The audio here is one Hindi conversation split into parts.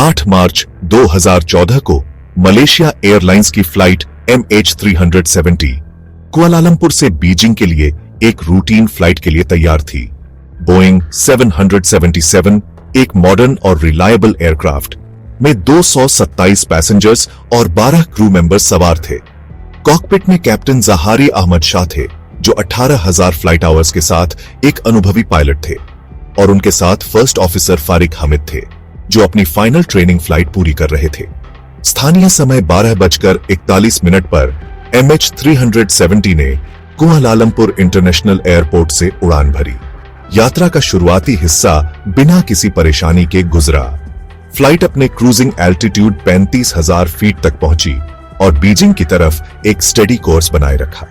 8 मार्च 2014 को मलेशिया एयरलाइंस की फ्लाइट MH370 कुआलालंपुर से बीजिंग के लिए एक रूटीन फ्लाइट के लिए तैयार थी। बोइंग 777 एक मॉडर्न और रिलायबल एयरक्राफ्ट में 227 पैसेंजर्स और 12 क्रू मेंबर्स सवार थे। कॉकपिट में कैप्टन जहारी अहमद शाह थे, जो 18,000 फ्लाइट आवर्स के साथ एक अनुभवी पायलट थे, और उनके साथ फर्स्ट ऑफिसर फारिक हामिद थे, जो अपनी फाइनल ट्रेनिंग फ्लाइट पूरी कर रहे थे। स्थानीय समय 12:41 पर MH370 ने कुआलालंपुर इंटरनेशनल एयरपोर्ट से उड़ान भरी। यात्रा का शुरुआती हिस्सा बिना किसी परेशानी के गुजरा। फ्लाइट अपने क्रूजिंग एल्टीट्यूड 35,000 फीट तक पहुंची और बीजिंग की तरफ एक स्टेडी कोर्स बनाए रखा।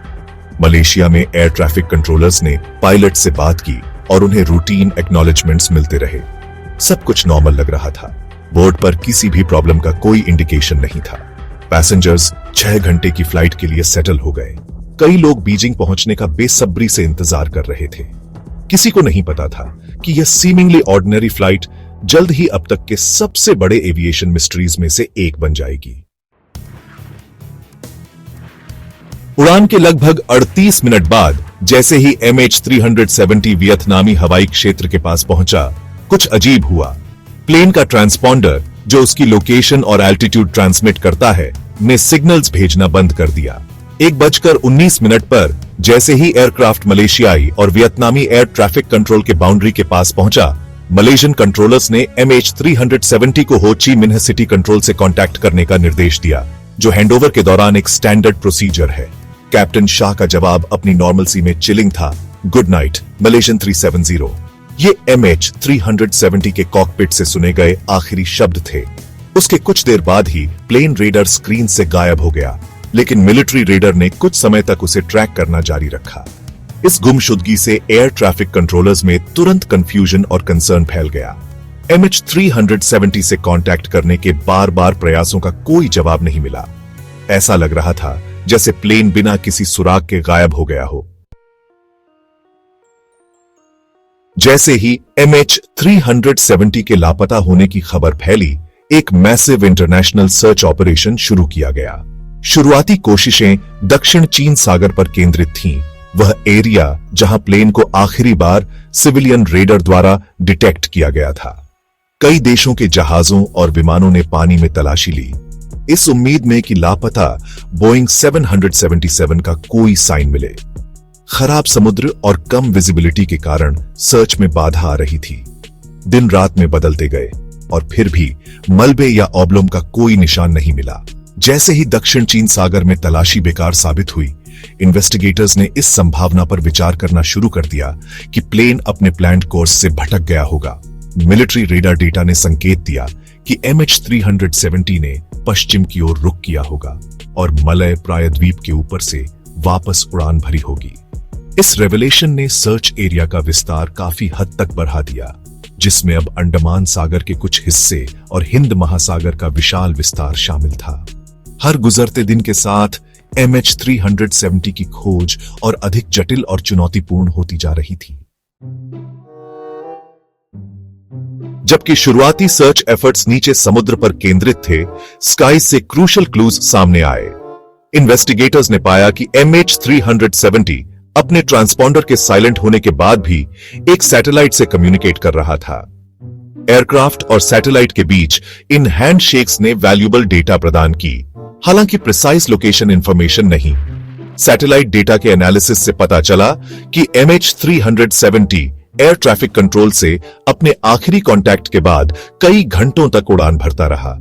मलेशिया में एयर ट्रैफिक कंट्रोलर्स ने पायलट से बात की और उन्हें रूटीन एक्नॉलेजमेंट्स मिलते रहे। सब कुछ नॉर्मल लग रहा था। बोर्ड पर किसी भी प्रॉब्लम का कोई इंडिकेशन नहीं था। पैसेंजर्स 6 घंटे की फ्लाइट के लिए सेटल हो गए। कई लोग बीजिंग पहुंचने का बेसब्री से इंतजार कर रहे थे। किसी को नहीं पता था कि यह सीमिंगली ऑर्डिनरी फ्लाइट जल्द ही अब तक के सबसे बड़े एविएशन मिस्ट्रीज में से एक बन जाएगी। उड़ान के लगभग 38 मिनट बाद जैसे ही MH370 वियतनामी हवाई क्षेत्र के पास पहुंचा, कुछ अजीब हुआ। प्लेन का ट्रांसपॉन्डर, जो उसकी लोकेशन और एल्टीट्यूड ट्रांसमिट करता है, ने सिग्नल्स भेजना बंद कर दिया। 1:19 पर जैसे ही एयरक्राफ्ट मलेशियाई और वियतनामी एयर ट्रैफिक कंट्रोल के बाउंड्री के पास पहुंचा, मलेशियन कंट्रोलर्स ने MH370 को हो ची मिन्ह सिटी कंट्रोल से कांटेक्ट करने का निर्देश दिया, जो हैंडओवर के दौरान एक स्टैंडर्ड प्रोसीजर है। कैप्टन शाह का जवाब अपनी नॉर्मलसी में चिलिंग था, गुड नाइट मलेशियन 370। ये MH370 के कॉकपिट से सुने गए आखिरी शब्द थे। उसके कुछ देर बाद ही प्लेन रेडर स्क्रीन से गायब हो गया, लेकिन मिलिट्री रेडर ने कुछ समय तक उसे ट्रैक करना जारी रखा। इस गुमशुदगी से एयर ट्रैफिक कंट्रोलर्स में तुरंत कंफ्यूजन और कंसर्न फैल गया। MH370 से कांटेक्ट करने के बार बार प्रयासों का कोई जवाब नहीं मिला। ऐसा लग रहा था जैसे प्लेन बिना किसी सुराग के गायब हो गया हो। जैसे ही MH370 के लापता होने की खबर फैली, एक मैसिव इंटरनेशनल सर्च ऑपरेशन शुरू किया गया। शुरुआती कोशिशें दक्षिण चीन सागर पर केंद्रित थीं, वह एरिया जहां प्लेन को आखिरी बार सिविलियन रेडर द्वारा डिटेक्ट किया गया था। कई देशों के जहाजों और विमानों ने पानी में तलाशी ली, इस उम्मीद में कि लापता बोइंग 777 का कोई साइन मिले। खराब समुद्र और कम विजिबिलिटी के कारण सर्च में बाधा आ रही थी। दिन रात में बदलते गए और फिर भी मलबे या ऑब्लम का कोई निशान नहीं मिला। जैसे ही दक्षिण चीन सागर में तलाशी बेकार साबित हुई, इन्वेस्टिगेटर्स ने इस संभावना पर विचार करना शुरू कर दिया कि प्लेन अपने प्लान्ड कोर्स से भटक गया होगा। मिलिट्री रेडार डेटा ने संकेत दिया कि MH370 ने पश्चिम की ओर रुख किया होगा और मलय प्रायद्वीप के ऊपर से वापस उड़ान भरी होगी। इस रेवलेशन ने सर्च एरिया का विस्तार काफी हद तक बढ़ा दिया, जिसमें अब अंडमान सागर के कुछ हिस्से और हिंद महासागर का विशाल विस्तार शामिल था। हर गुजरते दिन के साथ MH370 की खोज और अधिक जटिल और चुनौतीपूर्ण होती जा रही थी। जबकि शुरुआती सर्च एफर्ट्स नीचे समुद्र पर केंद्रित थे, स्काई से क्रूशल क्लूज सामने आए। इन्वेस्टिगेटर्स ने पाया कि MH370 अपने ट्रांसपॉन्डर के साइलेंट होने के बाद भी एक सैटेलाइट से कम्युनिकेट कर रहा था। एयरक्राफ्ट और सैटेलाइट के बीच इन हैंडशेक्स ने वैल्यूएबल डेटा प्रदान की, हालांकि प्रिसाइज लोकेशन इंफॉर्मेशन नहीं। सैटेलाइट डेटा के एनालिसिस से पता चला कि MH370 एयर ट्रैफिक कंट्रोल से अपने आखिरी कांटेक्ट के बाद कई घंटों तक उड़ान भरता रहा।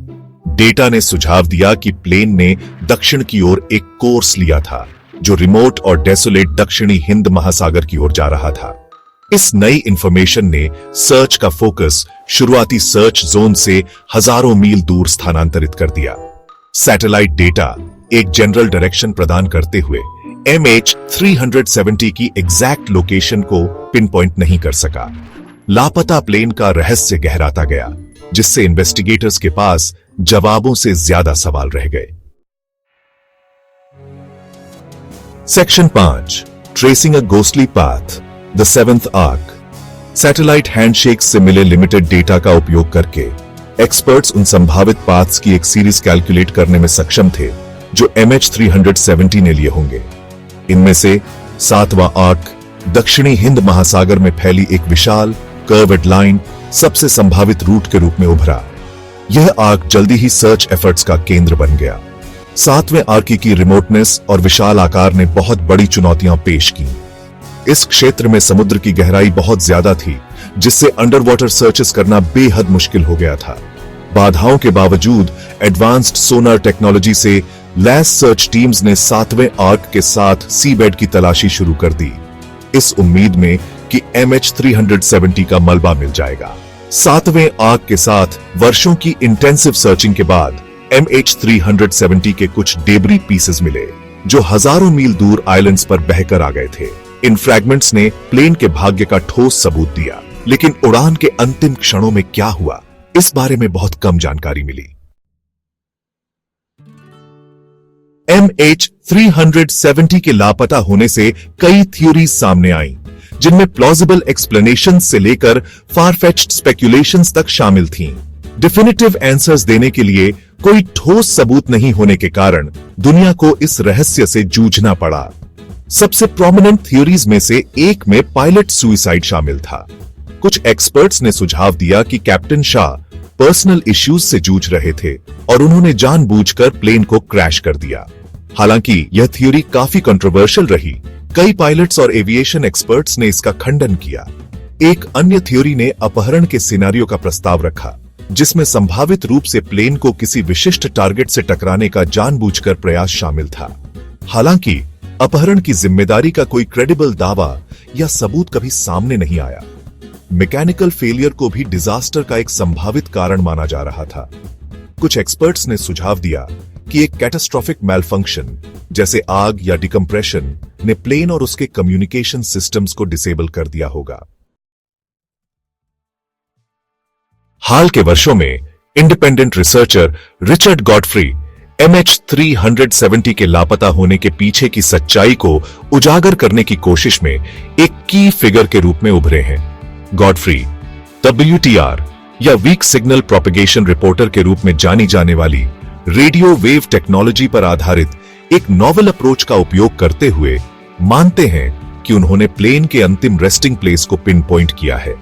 डेटा ने सुझाव दिया कि प्लेन ने दक्षिण की ओर एक कोर्स लिया था, जो रिमोट और डेसोलेट दक्षिणी हिंद महासागर की ओर जा रहा था। इस नई इंफॉर्मेशन ने सर्च का फोकस शुरुआती सर्च जोन से हजारों मील दूर स्थानांतरित कर दिया। सैटेलाइट डेटा एक जनरल डायरेक्शन प्रदान करते हुए MH370 की एग्जैक्ट लोकेशन को पिन पॉइंट नहीं कर सका। लापता प्लेन का रहस्य गहराता गया, जिससे इन्वेस्टिगेटर्स के पास जवाबों से ज्यादा सवाल रह गए। Section 5, tracing a ghostly path, the 7th arc. Satellite handshake से मिले लिमिटेड डेटा का उपयोग करके एक्सपर्ट्स उन संभावित पाथ्स की एक सीरीज कैलकुलेट करने में सक्षम थे जो MH370 ने लिए होंगे। इनमें से 7वां आर्क दक्षिणी हिंद महासागर में फैली एक विशाल कर्व्ड लाइन सबसे संभावित रूट के रूप में उभरा। यह आर्क जल्दी ही सर्च एफर्ट्स का केंद्र बन गया। 7वें आर्क की रिमोटनेस और विशाल आकार ने बहुत बड़ी चुनौतियां पेश की। इस क्षेत्र में समुद्र की गहराई बहुत ज्यादा थी, जिससे अंडर वाटर सर्चेस करना बेहद मुश्किल हो गया था। बाधाओं के बावजूद एडवांस्ड सोनार टेक्नोलॉजी से लैस सर्च टीम्स ने 7वें आर्क के साथ सीबेड की तलाशी शुरू कर दी, इस उम्मीद में कि MH370 का मलबा मिल जाएगा। 7वें आर्क के साथ वर्षों की इंटेंसिव सर्चिंग के बाद MH370 के कुछ डेब्री पीसेस मिले, जो हजारों मील दूर आइलैंड्स पर बहकर आ गए थे। इन फ्रैगमेंट्स ने प्लेन के भाग्य का ठोस सबूत दिया, लेकिन उड़ान के अंतिम क्षणों में क्या हुआ, इस बारे में बहुत कम जानकारी मिली। MH370 के लापता होने से कई थ्योरीज सामने आईं, जिनमें प्लॉजिबल एक्सप्लेनेशंस से लेकर फारफेच्ड स्पेक्यूलेशंस तक शामिल थीं। डिफिनिटिव आंसर्स देने के लिए कोई ठोस सबूत नहीं होने के कारण दुनिया को इस रहस्य से जूझना पड़ा। सबसे प्रोमिनेंट थ्योरीज में से एक में पायलट सुइसाइड शामिल था। कुछ एक्सपर्ट्स ने सुझाव दिया कि कैप्टन शाह पर्सनल इश्यूज से जूझ रहे थे और उन्होंने जानबूझकर प्लेन को क्रैश कर दिया। हालांकि यह थ्योरी काफी कंट्रोवर्शियल रही। कई पायलट्स और एविएशन एक्सपर्ट्स ने इसका खंडन किया। एक अन्य थ्योरी ने अपहरण के सिनेरियो का प्रस्ताव रखा, जिसमें संभावित रूप से प्लेन को किसी विशिष्ट टारगेट से टकराने का जानबूझकर प्रयास शामिल था। हालांकि अपहरण की जिम्मेदारी का कोई क्रेडिबल दावा या सबूत कभी सामने नहीं आया। मैकेनिकल फेलियर को भी डिजास्टर का एक संभावित कारण माना जा रहा था। कुछ एक्सपर्ट्स ने सुझाव दिया कि एक कैटास्ट्रोफिक मैलफंक्शन जैसे आग या डिकम्प्रेशन ने प्लेन और उसके कम्युनिकेशन सिस्टम्स को डिसेबल कर दिया होगा। हाल के वर्षों में independent researcher Richard Godfrey MH370 के लापता होने के पीछे की सच्चाई को उजागर करने की कोशिश में एक की फिगर के रूप में उभरे हैं। गॉडफ्री WTR या वीक सिग्नल प्रोपेगेशन रिपोर्टर के रूप में जानी जाने वाली रेडियो वेव टेक्नोलॉजी पर आधारित एक नॉवल अप्रोच का उपयोग करते हुए मानते हैं कि उन्होंने प्लेन के अंतिम रेस्टिंग प्लेस को पिन पॉइंट किया है।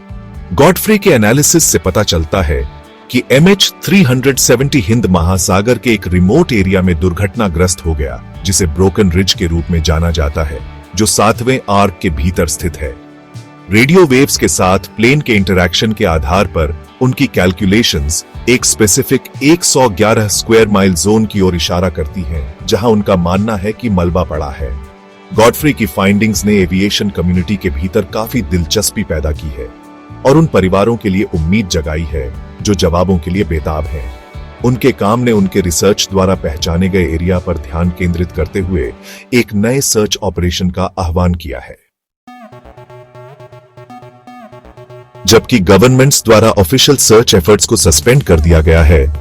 गॉडफ्री के एनालिसिस से पता चलता है कि MH370 हिंद महासागर के एक रिमोट एरिया में दुर्घटनाग्रस्त हो गया, जिसे ब्रोकन रिज के रूप में जाना जाता है, जो 7वें आर्क के भीतर स्थित है। रेडियो वेव्स के साथ प्लेन के इंटरैक्शन के आधार पर उनकी कैलकुलेशंस एक स्पेसिफिक 111 स्क्वायर माइल जोन की ओर इशारा करती हैं, जहां उनका मानना है कि मलबा पड़ा है। गॉडफ्री की फाइंडिंग्स ने एविएशन कम्युनिटी के भीतर काफी दिलचस्पी पैदा की है और उन परिवारों के लिए उम्मीद जगाई है जो जवाबों के लिए बेताब हैं। उनके काम ने उनके रिसर्च द्वारा पहचाने गए एरिया पर ध्यान केंद्रित करते हुए एक नए सर्च ऑपरेशन का आह्वान किया है। जबकि गवर्नमेंट्स द्वारा ऑफिशियल सर्च एफर्ट्स को सस्पेंड कर दिया गया है,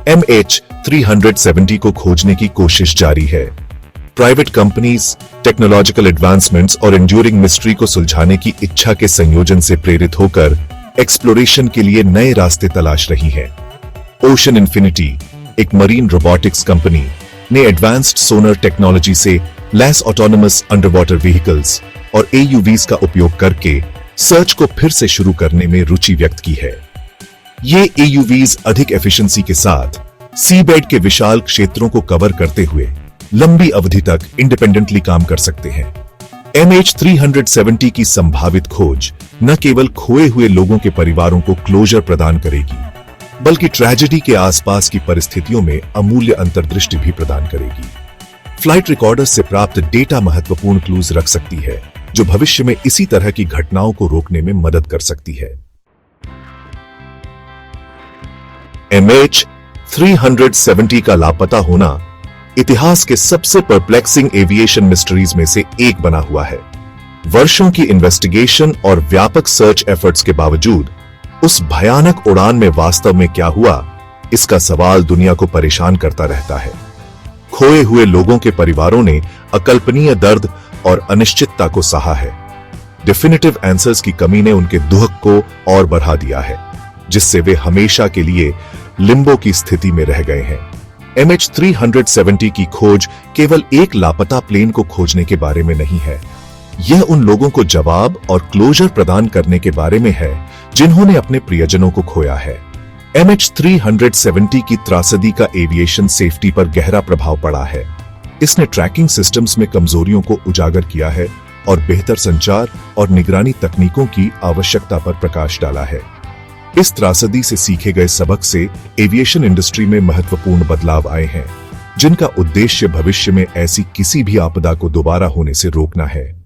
MH370 को खोजने की कोशिश जारी है। प्राइवेट कंपनीज टेक्नोलॉजिकल एडवांसमेंट्स और एंड्यूरिंग मिस्ट्री को सुलझाने की इच्छा के संयोजन से प्रेरित होकर एक्सप्लोरेशन के लिए नए रास्ते तलाश रही है। ओशन इन्फिनिटी, एक मरीन रोबोटिक्स कंपनी, ने एडवांस्ड सोनर टेक्नोलॉजी से लेस ऑटोनोमस अंडरवाटर व्हीकल्स और AUVs का उपयोग करके सर्च को फिर से शुरू करने में रुचि व्यक्त की है। ये AUVs अधिक एफिशिएंसी के साथ सीबेड के विशाल क्षेत्रों को कवर करते हुए लंबी अवधि तक इंडिपेंडेंटली काम कर सकते हैं। MH370 की संभावित खोज न केवल खोए हुए लोगों के परिवारों को क्लोजर प्रदान करेगी, बल्कि ट्रेजेडी के आसपास की परिस्थितियों में अमूल्य अंतर्दृष्टि भी प्रदान करेगी। फ्लाइट रिकॉर्डर्स से प्राप्त डेटा महत्वपूर्ण क्लूज रख सकती है, जो भविष्य में इसी तरह की घटनाओं को रोकने में मदद कर सकती है। MH370 का लापता होना इतिहास के सबसे परप्लेक्सिंग एविएशन मिस्ट्रीज में से एक बना हुआ है। वर्षों की इन्वेस्टिगेशन और व्यापक सर्च एफर्ट्स के बावजूद उस भयानक उड़ान में वास्तव में क्या हुआ, इसका सवाल दुनिया को परेशान करता रहता है। खोए हुए लोगों के परिवारों ने अकल्पनीय दर्द और अनिश्चितता को सहा है। डेफिनेटिव आंसर्स की कमी ने उनके दुख को और बढ़ा दिया है, जिससे वे हमेशा के लिए लिम्बो की स्थिति में रह गए हैं। MH370 की खोज केवल एक लापता प्लेन को खोजने के बारे में नहीं है, यह उन लोगों को जवाब और क्लोजर प्रदान करने के बारे में है जिन्होंने अपने प्रियजनों को खोया है। MH370 की त्रासदी का एविएशन सेफ्टी पर गहरा प्रभाव पड़ा है। इसने ट्रैकिंग सिस्टम्स में कमजोरियों को उजागर किया है और बेहतर संचार और निगरानी तकनीकों की आवश्यकता पर प्रकाश डाला है। इस त्रासदी से सीखे गए सबक से एविएशन इंडस्ट्री में महत्वपूर्ण बदलाव आए हैं, जिनका उद्देश्य भविष्य में ऐसी किसी भी आपदा को दोबारा होने से रोकना है।